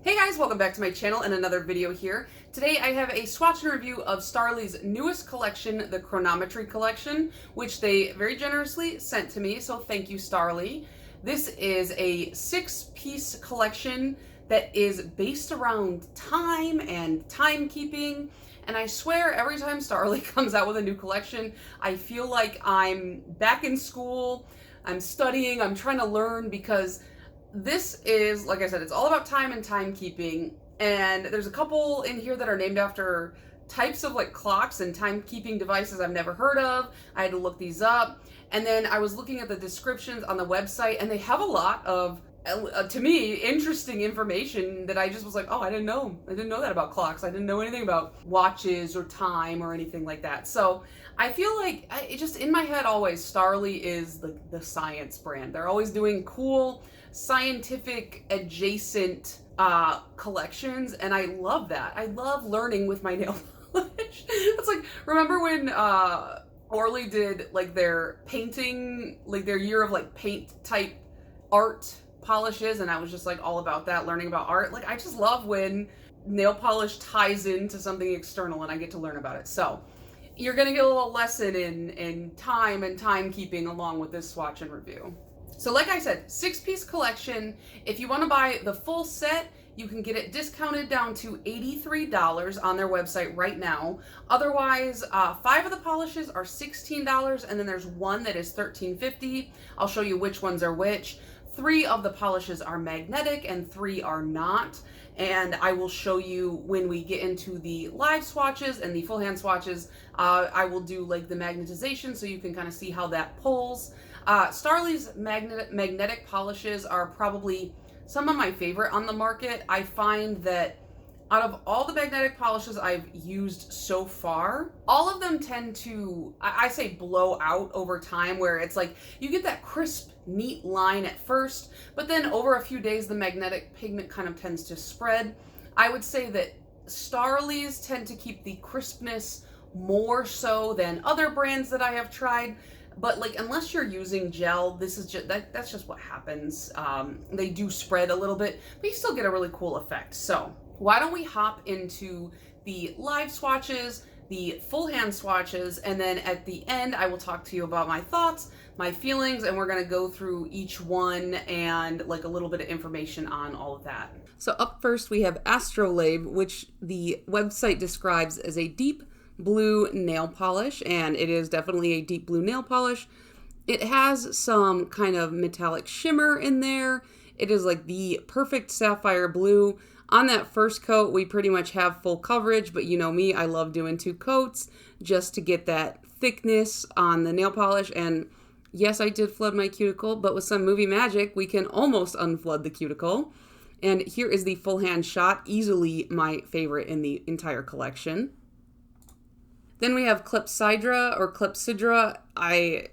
Hey guys, welcome back to my channel and another video here. Today I have a swatch and review of Starrely's newest collection, the Chronometry collection, which they very generously sent to me, so thank you, Starrely. This is a 6-piece collection that is based around time and timekeeping, and I swear every time Starrely comes out with a new collection, I feel like I'm back in school, I'm studying, I'm trying to learn, because this is, like I said, it's all about time and timekeeping, and there's a couple in here that are named after types of like clocks and timekeeping devices I've never heard of. I had to look these up, and then I was looking at the descriptions on the website, and they have a lot of, to me, interesting information that I just was like, oh, I didn't know that about clocks. I didn't know anything about watches or time or anything like that. So I feel like it just, in my head always, Starrely is the science brand. They're always doing cool scientific adjacent collections, and I love that. I love learning with my nail polish. It's like, remember when Orly did like their painting, like their year of like paint type art polishes, and I was just like all about that, learning about art. Like, I just love when nail polish ties into something external and I get to learn about it. So you're gonna get a little lesson in time and timekeeping along with this swatch and review. So like I said, 6-piece collection. If you want to buy the full set, you can get it discounted down to $83 on their website right now. Otherwise, 5 of the polishes are $16, and then there's one that is $13.50. I'll show you which ones are which. 3 of the polishes are magnetic and 3 are not. And I will show you when we get into the live swatches and the full hand swatches. I will do like the magnetization so you can kind of see how that pulls. Starrely's magnetic polishes are probably some of my favorite on the market. I find that out of all the magnetic polishes I've used so far, all of them tend to, I say, blow out over time, where it's like you get that crisp, neat line at first, but then over a few days the magnetic pigment kind of tends to spread. I would say that Starrely's tend to keep the crispness more so than other brands that I have tried. But like, unless you're using gel, this is just, that's just what happens. They do spread a little bit, but you still get a really cool effect. So why don't we hop into the live swatches, the full hand swatches, and then at the end, I will talk to you about my thoughts, my feelings, and we're gonna go through each one and like a little bit of information on all of that. So up first, we have Astrolabe, which the website describes as a deep blue nail polish, and it is definitely a deep blue nail polish. It has some kind of metallic shimmer in there. It is like the perfect sapphire blue. On that first coat, we pretty much have full coverage, but you know me, I love doing 2 coats just to get that thickness on the nail polish. And yes, I did flood my cuticle, but with some movie magic, we can almost unflood the cuticle. And here is the full hand shot, easily my favorite in the entire collection. Then we have Clepsydra or Clepsydra. I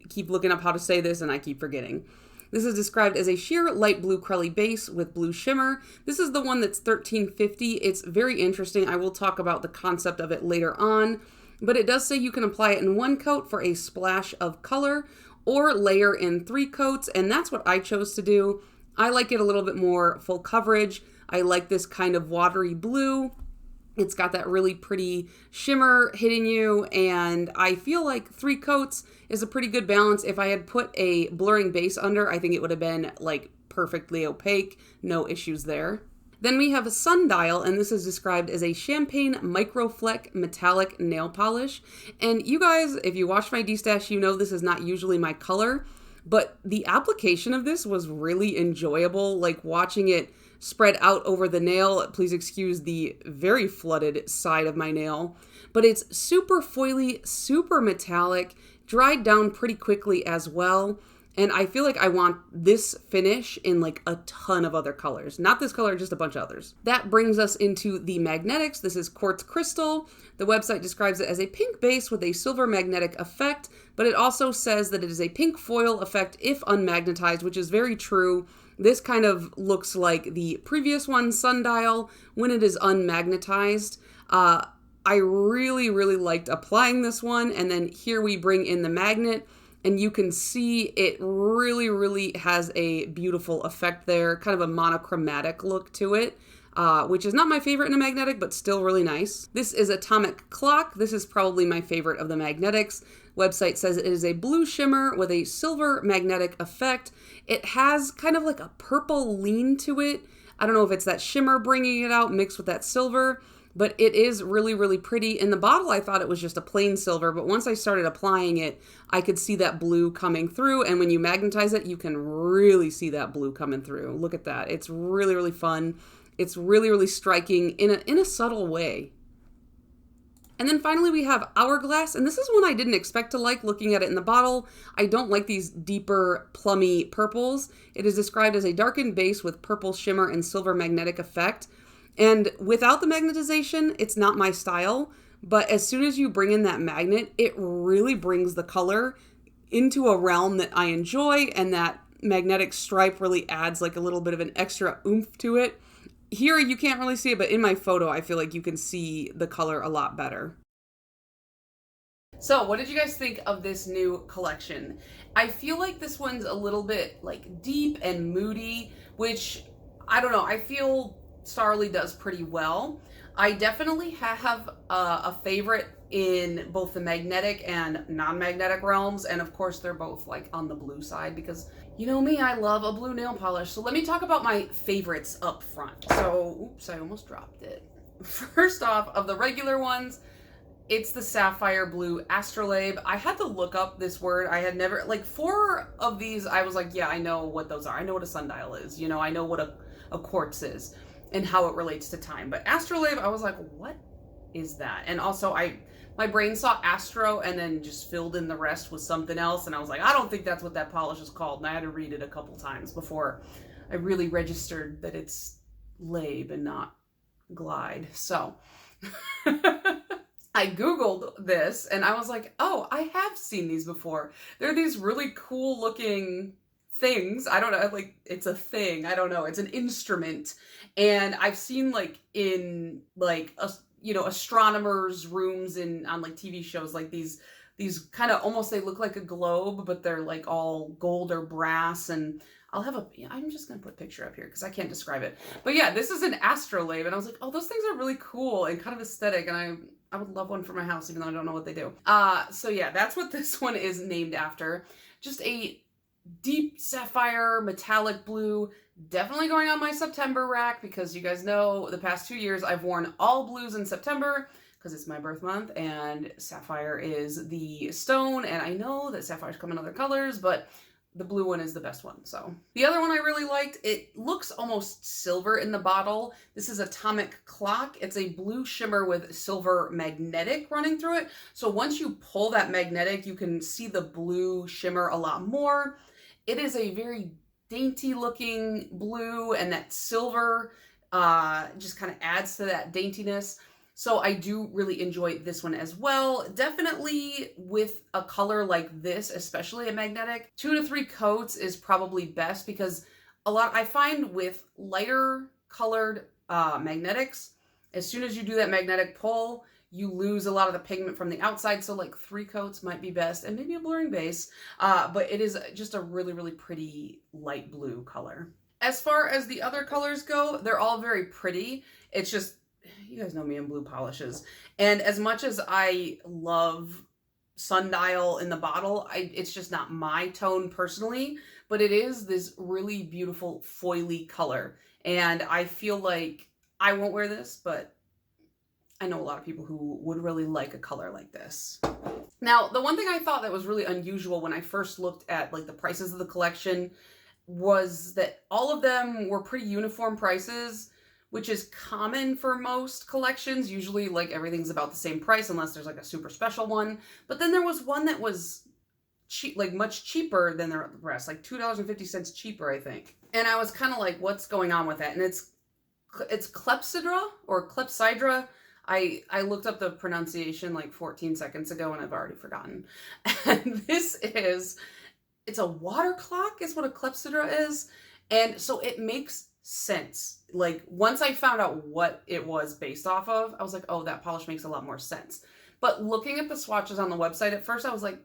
keep looking up how to say this and I keep forgetting. This is described as a sheer light blue curly base with blue shimmer. This is the one that's $13.50. It's very interesting. I will talk about the concept of it later on, but it does say you can apply it in 1 coat for a splash of color or layer in 3 coats, and that's what I chose to do. I like it a little bit more full coverage. I like this kind of watery blue. It's got that really pretty shimmer hitting you, and I feel like 3 coats is a pretty good balance. If I had put a blurring base under, I think it would have been like perfectly opaque, no issues there. Then we have a Sundial, and this is described as a champagne microfleck metallic nail polish. And you guys, if you watch my D-stash, you know this is not usually my color, but the application of this was really enjoyable, like watching it spread out over the nail. Please excuse the very flooded side of my nail, but it's super foily, super metallic, dried down pretty quickly as well. And I feel like I want this finish in like a ton of other colors. Not this color, just a bunch of others. That brings us into the magnetics. This is Quartz Crystal. The website describes it as a pink base with a silver magnetic effect, but it also says that it is a pink foil effect if unmagnetized, which is very true. This kind of looks like the previous one, Sundial, when it is unmagnetized. I really liked applying this one, and then here we bring in the magnet. and you can see it really has a beautiful effect there, kind of a monochromatic look to it. Which is not my favorite in a magnetic, but still really nice. This is Atomic Clock. This is probably my favorite of the magnetics. Website says it is a blue shimmer with a silver magnetic effect. It has kind of like a purple lean to it. I don't know if it's that shimmer bringing it out mixed with that silver, but it is really pretty. In the bottle, I thought it was just a plain silver, but once I started applying it, I could see that blue coming through, and when you magnetize it, you can really see that blue coming through. Look at that. It's really fun. It's really striking in a subtle way. And then finally we have Hourglass, and this is one I didn't expect to like looking at it in the bottle. I don't like these deeper plummy purples. It is described as a darkened base with purple shimmer and silver magnetic effect. And without the magnetization, it's not my style, but as soon as you bring in that magnet, it really brings the color into a realm that I enjoy, and that magnetic stripe really adds like a little bit of an extra oomph to it. Here you can't really see it, but in my photo, I feel like you can see the color a lot better. So what did you guys think of this new collection? I feel like this one's a little bit like deep and moody, which I don't know, I feel Starrily does pretty well. I definitely have a favorite in both the magnetic and non-magnetic realms, and of course they're both like on the blue side because you know me, I love a blue nail polish. So let me talk about my favorites up front. So, oops, I almost dropped it. First off, of the regular ones, it's the Sapphire Blue Astrolabe. I had to look up this word. I had never, like 4 of these, I was like, yeah, I know what those are. I know what a sundial is. You know, I know what a quartz is and how it relates to time. But Astrolabe, I was like, what is that? And also my brain saw Astro and then just filled in the rest with something else. And I was like, I don't think that's what that polish is called. And I had to read it a couple times before I really registered that it's Labe and not Glide. So I Googled this and I was like, oh, I have seen these before. They're these really cool looking things. I don't know, like it's a thing. I don't know. It's an instrument. And I've seen like in like astronomers' rooms on like TV shows, like these kind of almost, they look like a globe, but they're like all gold or brass. And I'm just gonna put a picture up here because I can't describe it. But yeah, this is an astrolabe, and I was like, oh, those things are really cool and kind of aesthetic, and I would love one for my house, even though I don't know what they do. So yeah, that's what this one is named after. Just a deep sapphire metallic blue, definitely going on my September rack, because you guys know the past 2 years I've worn all blues in September because it's my birth month and sapphire is the stone, and I know that sapphires come in other colors, but the blue one is the best one. So the other one I really liked, it looks almost silver in the bottle. This is Atomic Clock. It's a blue shimmer with silver magnetic running through it. So once you pull that magnetic, you can see the blue shimmer a lot more. It is a very dainty looking blue, and that silver just kind of adds to that daintiness. So I do really enjoy this one as well. Definitely with a color like this, especially a magnetic, 2 to 3 coats is probably best, because I find with lighter colored magnetics, as soon as you do that magnetic pull, you lose a lot of the pigment from the outside. So like 3 coats might be best, and maybe a blurring base, but it is just a really pretty light blue color. As far as the other colors go, they're all very pretty. It's just, you guys know me and blue polishes. And as much as I love sundial in the bottle, it's just not my tone personally, but it is this really beautiful foily color. And I feel like I won't wear this, but I know a lot of people who would really like a color like this. Now, the one thing I thought that was really unusual when I first looked at like the prices of the collection was that all of them were pretty uniform prices, which is common for most collections. Usually like everything's about the same price unless there's like a super special one. But then there was one that was cheap, like much cheaper than the rest, like $2.50 cheaper, I think. And I was kind of like, what's going on with that? And it's clepsydra or clepsydra. I looked up the pronunciation like 14 seconds ago and I've already forgotten. And it's a water clock is what a clepsydra is. And so it makes sense. Like once I found out what it was based off of, I was like, oh, that polish makes a lot more sense. But looking at the swatches on the website at first, I was like,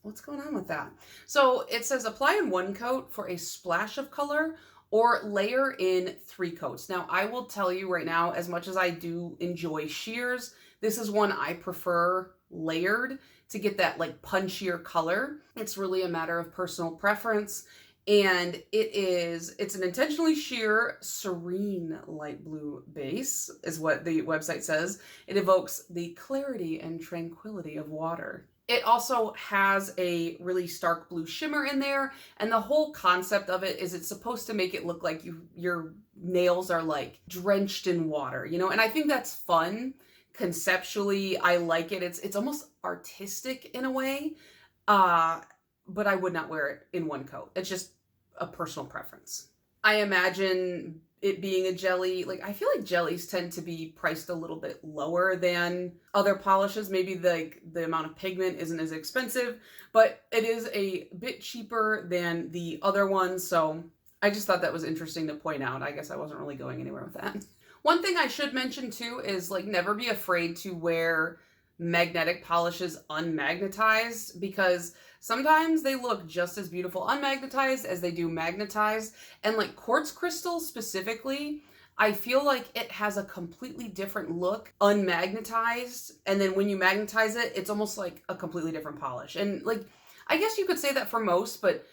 What's going on with that? So it says apply in 1 coat for a splash of color or layer in 3 coats. Now, I will tell you right now, as much as I do enjoy sheers, this is one I prefer layered to get that like punchier color. It's really a matter of personal preference. And it's an intentionally sheer, serene light blue base, is what the website says. It evokes the clarity and tranquility of water. It also has a really stark blue shimmer in there, and the whole concept of it is it's supposed to make it look like your nails are like drenched in water, you know? And I think that's fun. Conceptually, I like it. It's almost artistic in a way. But I would not wear it in 1 coat. It's just a personal preference. I imagine it being a jelly, like I feel like jellies tend to be priced a little bit lower than other polishes. Maybe the amount of pigment isn't as expensive, but it is a bit cheaper than the other ones. So I just thought that was interesting to point out. I guess I wasn't really going anywhere with that. One thing I should mention too is like never be afraid to wear magnetic polishes unmagnetized, because sometimes they look just as beautiful unmagnetized as they do magnetized. And like quartz crystal specifically, I feel like it has a completely different look unmagnetized. And then when you magnetize it, it's almost like a completely different polish. And like, I guess you could say that for most, but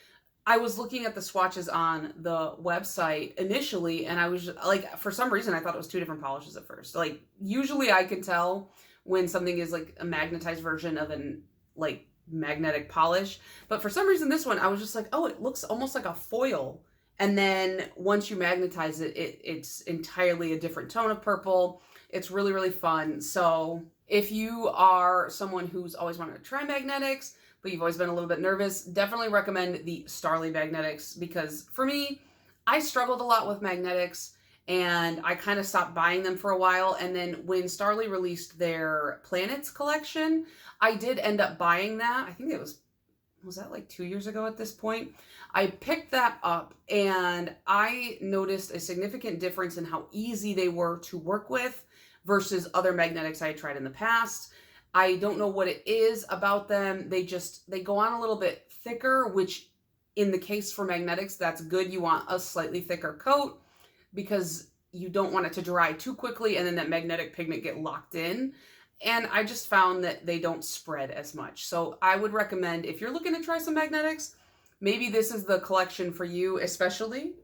I was looking at the swatches on the website initially, and I was just, like, for some reason, I thought it was 2 different polishes at first. Like, usually I can tell when something is like a magnetized version of an like magnetic polish. But for some reason, this one, I was just like, oh, it looks almost like a foil. And then once you magnetize it, it's entirely a different tone of purple. It's really, really fun. So if you are someone who's always wanted to try magnetics, but you've always been a little bit nervous, definitely recommend the Starrily magnetics, because for me, I struggled a lot with magnetics and I kind of stopped buying them for a while. And then when Starrily released their Planets collection, I did end up buying that. I think it was that like 2 years ago at this point? I picked that up and I noticed a significant difference in how easy they were to work with versus other magnetics I had tried in the past. I don't know what it is about them. They go on a little bit thicker, which in the case for magnetics, that's good. You want a slightly thicker coat because you don't want it to dry too quickly and then that magnetic pigment get locked in. And I just found that they don't spread as much. So I would recommend, if you're looking to try some magnetics, maybe this is the collection for you, especially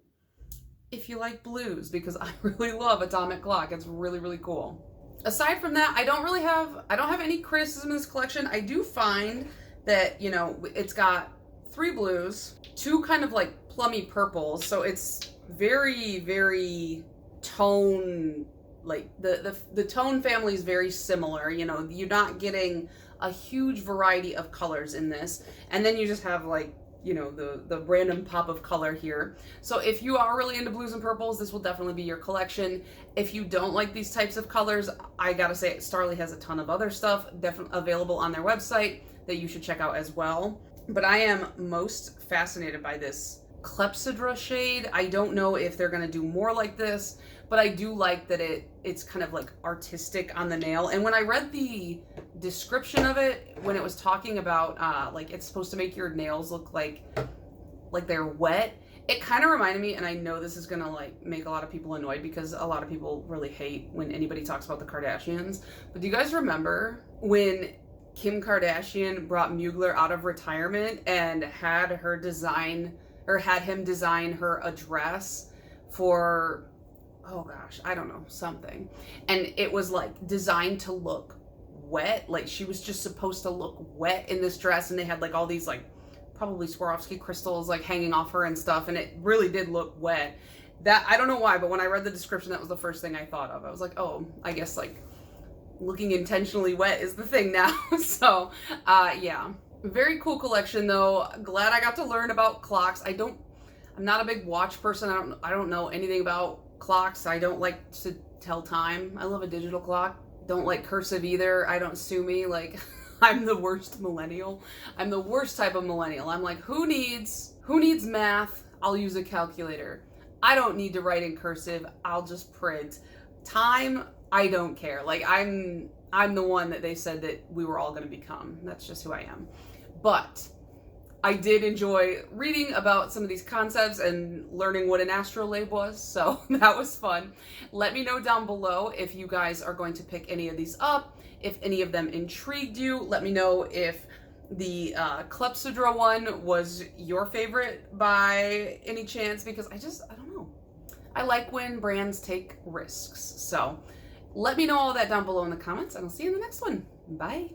if you like blues, because I really love Atomic Clock. It's really, really cool. Aside from that, I don't have any criticism in this collection. I do find that, you know, it's got 3 blues, 2 kind of like plummy purples. So it's very, very tone, like the tone family is very similar. You know, you're not getting a huge variety of colors in this. And then you just have like, you know, the random pop of color here. So if you are really into blues and purples, this will definitely be your collection. If you don't like these types of colors, I gotta say, Starrily has a ton of other stuff definitely available on their website that you should check out as well. But I am most fascinated by this Clepsydra shade. I don't know if they're gonna do more like this, but I do like that it's kind of like artistic on the nail. And when I read the description of it, when it was talking about like it's supposed to make your nails look like they're wet, it kind of reminded me, and I know this is gonna like make a lot of people annoyed because a lot of people really hate when anybody talks about the Kardashians. But do you guys remember when Kim Kardashian brought Mugler out of retirement and had him design her a dress for, oh gosh, I don't know, something. And it was like designed to look wet. Like she was just supposed to look wet in this dress. And they had like all these like probably Swarovski crystals like hanging off her and stuff. And it really did look wet. That, I don't know why, but when I read the description, that was the first thing I thought of. I was like, oh, I guess like looking intentionally wet is the thing now. So, yeah. Very cool collection though. Glad I got to learn about clocks. I'm not a big watch person. I don't know anything about clocks. I don't like to tell time. I love a digital clock. Don't like cursive either. Sue me. Like, I'm the worst millennial. I'm the worst type of millennial. I'm like, who needs math? I'll use a calculator. I don't need to write in cursive. I'll just print. Time, I don't care. Like, I'm the one that they said that we were all going to become. That's just who I am. But I did enjoy reading about some of these concepts and learning what an astrolabe was, so that was fun. Let me know down below if you guys are going to pick any of these up, if any of them intrigued you. Let me know if the Clepsydra one was your favorite by any chance, because I don't know. I like when brands take risks. So let me know all that down below in the comments, and I'll see you in the next one. Bye.